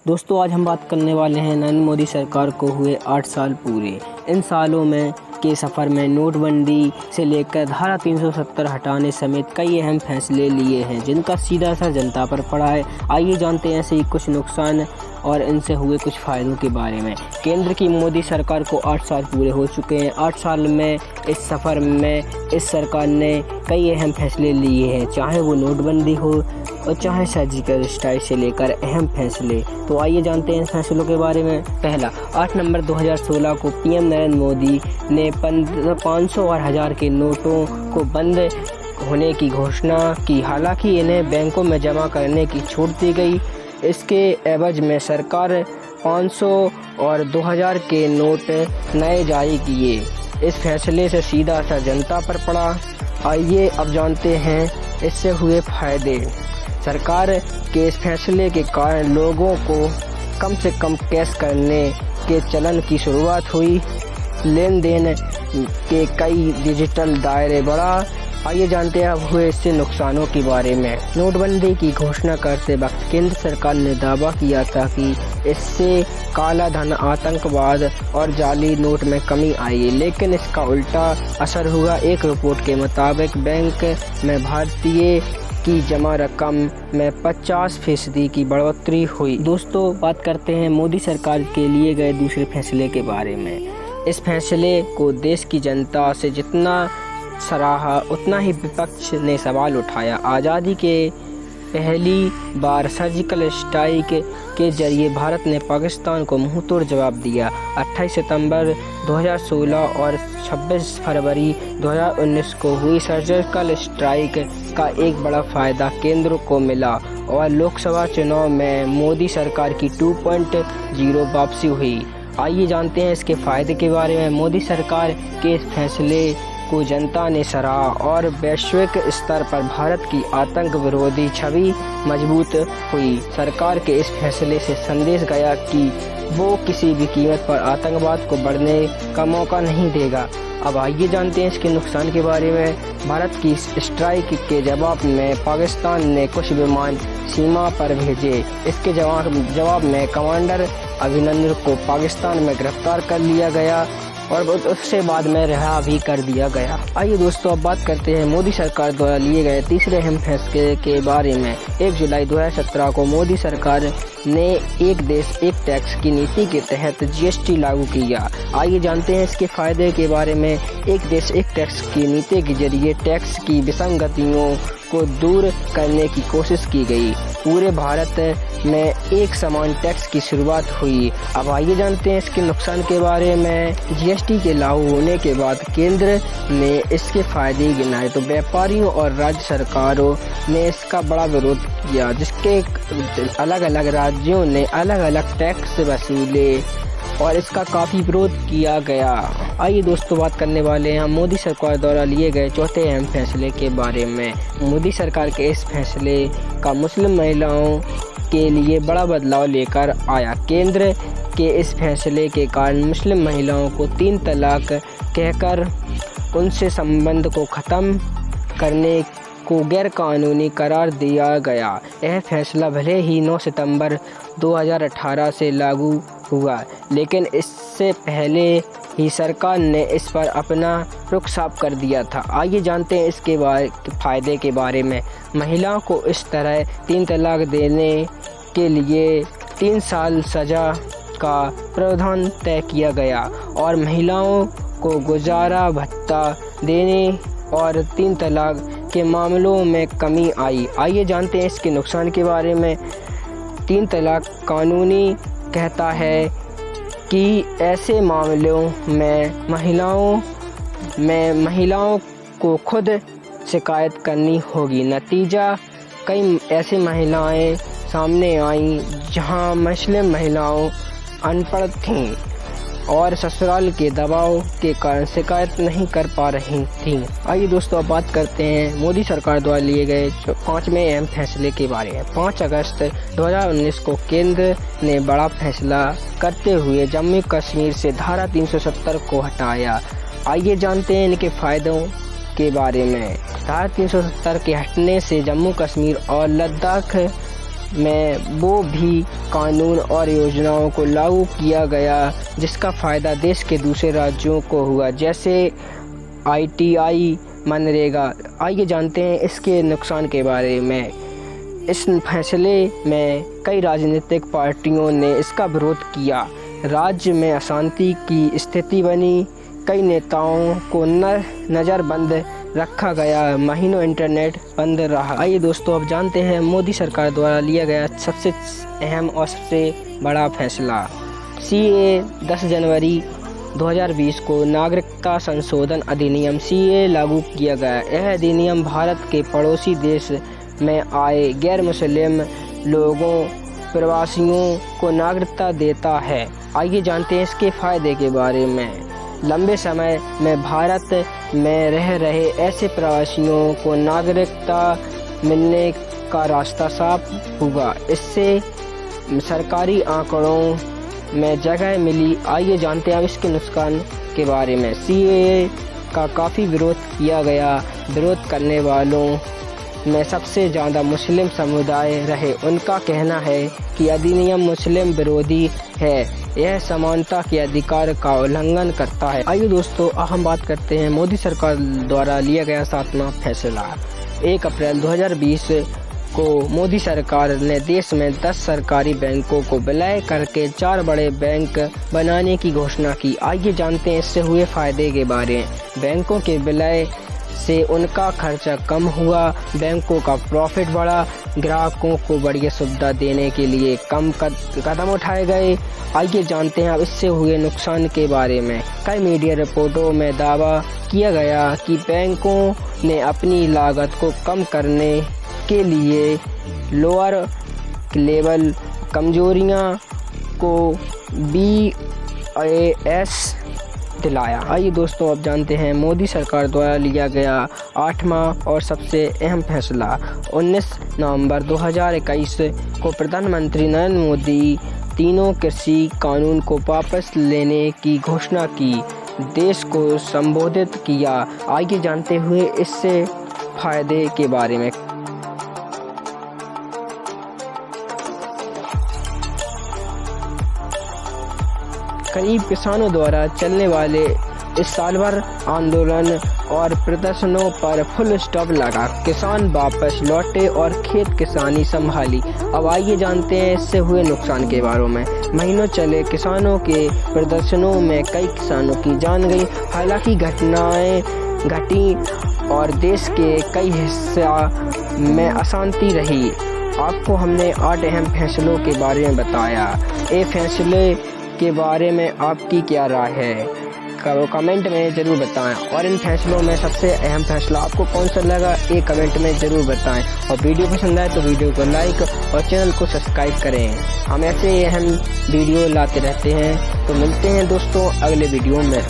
दोस्तों आज हम बात करने वाले हैं नरेंद्र मोदी सरकार को हुए 8 साल पूरे। इन सालों में के सफ़र में नोटबंदी से लेकर धारा 370 हटाने समेत कई अहम फैसले लिए हैं जिनका सीधा असर जनता पर पड़ा है। आइए जानते हैं ऐसे ही कुछ नुकसान और इनसे हुए कुछ फ़ायदों के बारे में। केंद्र की मोदी सरकार को 8 साल पूरे हो चुके हैं। 8 साल में इस सफ़र में इस सरकार ने कई अहम फैसले लिए हैं, चाहे वो नोटबंदी हो और चाहे सर्जिकल स्ट्राइक से लेकर अहम फैसले। तो आइए जानते हैं इन फैसलों के बारे में। पहला, 8 नवंबर 2016 को पीएम नरेंद्र मोदी ने 500 और 1000 के नोटों को बंद होने की घोषणा की। हालांकि इन्हें बैंकों में जमा करने की छूट दी गई। इसके एवज में सरकार 500 और 2000 के नोट नए जारी किए। इस फैसले से सीधा असर जनता पर पड़ा। आइए अब जानते हैं इससे हुए फायदे। सरकार के इस फैसले के कारण लोगों को कम से कम कैश करने के चलन की शुरुआत हुई। लेन देन के कई डिजिटल दायरे बढ़ा। आइए जानते हैं अब हुए इससे नुकसानों के बारे में। नोटबंदी की घोषणा करते वक्त केंद्र सरकार ने दावा किया था कि इससे काला धन, आतंकवाद और जाली नोट में कमी आई, लेकिन इसका उल्टा असर हुआ। एक रिपोर्ट के मुताबिक बैंक में भारतीय की जमा रकम में 50% की बढ़ोतरी हुई। दोस्तों बात करते हैं मोदी सरकार के लिए गए दूसरे फैसले के बारे में। इस फैसले को देश की जनता से जितना सराहा उतना ही विपक्ष ने सवाल उठाया। आज़ादी के पहली बार सर्जिकल स्ट्राइक के जरिए भारत ने पाकिस्तान को मुंहतोड़ जवाब दिया। 28 सितंबर 2016 और 26 फरवरी 2019 को हुई सर्जिकल स्ट्राइक का एक बड़ा फायदा केंद्र को मिला और लोकसभा चुनाव में मोदी सरकार की 2.0 वापसी हुई। आइए जानते हैं इसके फायदे के बारे में। मोदी सरकार के इस फैसले को जनता ने सराहा और वैश्विक स्तर पर भारत की आतंक विरोधी छवि मजबूत हुई। सरकार के इस फैसले से संदेश गया कि वो किसी भी कीमत पर आतंकवाद को बढ़ने का मौका नहीं देगा। अब आइए जानते हैं इसके नुकसान के बारे में। भारत की स्ट्राइक के जवाब में पाकिस्तान ने कुछ विमान सीमा पर भेजे। इसके जवाब में कमांडर अभिनंदन को पाकिस्तान में गिरफ्तार कर लिया गया और उससे बाद में रिहा भी कर दिया गया। आइए दोस्तों अब बात करते हैं मोदी सरकार द्वारा लिए गए तीसरे अहम फैसले के बारे में। 1 जुलाई 2017 को मोदी सरकार ने एक देश एक टैक्स की नीति के तहत जीएसटी लागू किया। आइए जानते हैं इसके फायदे के बारे में। एक देश एक टैक्स की नीति के जरिए टैक्स की विसंगतियों को दूर करने की कोशिश की गई। पूरे भारत में एक समान टैक्स की शुरुआत हुई। अब आइए जानते हैं इसके नुकसान के बारे में। जीएसटी के लागू होने के बाद केंद्र ने इसके फायदे गिनाए तो व्यापारियों और राज्य सरकारों ने इसका बड़ा विरोध किया, जिसके अलग अलग राज्यों ने अलग अलग टैक्स वसूले और इसका काफ़ी विरोध किया गया। आइए दोस्तों बात करने वाले हैं हम मोदी सरकार द्वारा लिए गए चौथे अहम फैसले के बारे में। मोदी सरकार के इस फैसले का मुस्लिम महिलाओं के लिए बड़ा बदलाव लेकर आया। केंद्र के इस फैसले के कारण मुस्लिम महिलाओं को 3 तलाक कहकर उनसे संबंध को ख़त्म करने को गैर कानूनी करार दिया गया। यह फैसला भले ही 9 सितंबर 2018 से लागू हुआ, लेकिन इससे पहले ही सरकार ने इस पर अपना रुख साफ कर दिया था। आइए जानते हैं इसके फायदे के बारे में। महिलाओं को इस तरह 3 तलाक देने के लिए 3 साल सज़ा का प्रावधान तय किया गया और महिलाओं को गुजारा भत्ता देने और 3 तलाक के मामलों में कमी आई। आइए जानते हैं इसके नुकसान के बारे में। 3 तलाक कानूनी कहता है कि ऐसे मामलों में महिलाओं को खुद शिकायत करनी होगी। नतीजा, कई ऐसी महिलाएं सामने आईं जहां मुस्लिम महिलाएं अनपढ़ थीं और ससुराल के दबाव के कारण शिकायत नहीं कर पा रही थीं। आइए दोस्तों अब बात करते हैं मोदी सरकार द्वारा लिए गए 5वें अहम फैसले के बारे में। 5 अगस्त 2019 को केंद्र ने बड़ा फैसला करते हुए जम्मू कश्मीर से धारा 370 को हटाया। आइए जानते हैं इनके फायदों के बारे में। धारा 370 के हटने से जम्मू कश्मीर और लद्दाख में वो भी कानून और योजनाओं को लागू किया गया जिसका फ़ायदा देश के दूसरे राज्यों को हुआ, जैसे ITI, मनरेगा। आइए जानते हैं इसके नुकसान के बारे में। इस फैसले में कई राजनीतिक पार्टियों ने इसका विरोध किया, राज्य में अशांति की स्थिति बनी, कई नेताओं को नज़रबंद रखा गया, महीनों इंटरनेट बंद रहा। आइए दोस्तों अब जानते हैं मोदी सरकार द्वारा लिया गया सबसे अहम और सबसे बड़ा फैसला। CAA 10 जनवरी 2020 को नागरिकता संशोधन अधिनियम CAA लागू किया गया। यह अधिनियम भारत के पड़ोसी देश में आए गैर मुस्लिम लोगों, प्रवासियों को नागरिकता देता है। आइए जानते हैं इसके फ़ायदे के बारे में। लंबे समय में भारत में रह रहे ऐसे प्रवासियों को नागरिकता मिलने का रास्ता साफ हुआ। इससे सरकारी आंकड़ों में जगह मिली। आइए जानते हैं अब इसके नुकसान के बारे में। CAA का काफ़ी विरोध किया गया। विरोध करने वालों में सबसे ज़्यादा मुस्लिम समुदाय रहे। उनका कहना है कि अधिनियम मुस्लिम विरोधी है, यह समानता के अधिकार का उल्लंघन करता है। आइए दोस्तों अब हम बात करते हैं मोदी सरकार द्वारा लिया गया 7वां फैसला। 1 अप्रैल 2020 को मोदी सरकार ने देश में 10 सरकारी बैंकों को विलय करके 4 बड़े बैंक बनाने की घोषणा की। आइए जानते हैं इससे हुए फायदे के बारे में। बैंकों के विलय से उनका खर्चा कम हुआ, बैंकों का प्रॉफिट बढ़ा, ग्राहकों को बढ़िया सुविधा देने के लिए कम कदम उठाए गए। आइए जानते हैं अब इससे हुए नुकसान के बारे में। कई मीडिया रिपोर्टों में दावा किया गया कि बैंकों ने अपनी लागत को कम करने के लिए लोअर लेवल कमजोरियां को BIS दिलाया। आइए दोस्तों अब जानते हैं मोदी सरकार द्वारा लिया गया 8वां और सबसे अहम फैसला। 19 नवंबर 2021 को प्रधानमंत्री नरेंद्र मोदी तीनों कृषि कानून को वापस लेने की घोषणा की, देश को संबोधित किया। आइए जानते हुए इससे फायदे के बारे में। करीब किसानों द्वारा चलने वाले इस साल भर आंदोलन और प्रदर्शनों पर फुल स्टॉप लगा। किसान वापस लौटे और खेत किसानी संभाली। अब आइए जानते हैं इससे हुए नुकसान के बारे में। महीनों चले किसानों के प्रदर्शनों में कई किसानों की जान गई। हालांकि घटनाएं घटी और देश के कई हिस्सा में अशांति रही। आपको हमने 8 अहम फैसलों के बारे में बताया। ये फैसले के बारे में आपकी क्या राय है कमेंट में ज़रूर बताएं, और इन फैसलों में सबसे अहम फैसला आपको कौन सा लगा ये कमेंट में ज़रूर बताएं। और वीडियो पसंद आए तो वीडियो को लाइक और चैनल को सब्सक्राइब करें। हम ऐसे अहम वीडियो लाते रहते हैं। तो मिलते हैं दोस्तों अगले वीडियो में।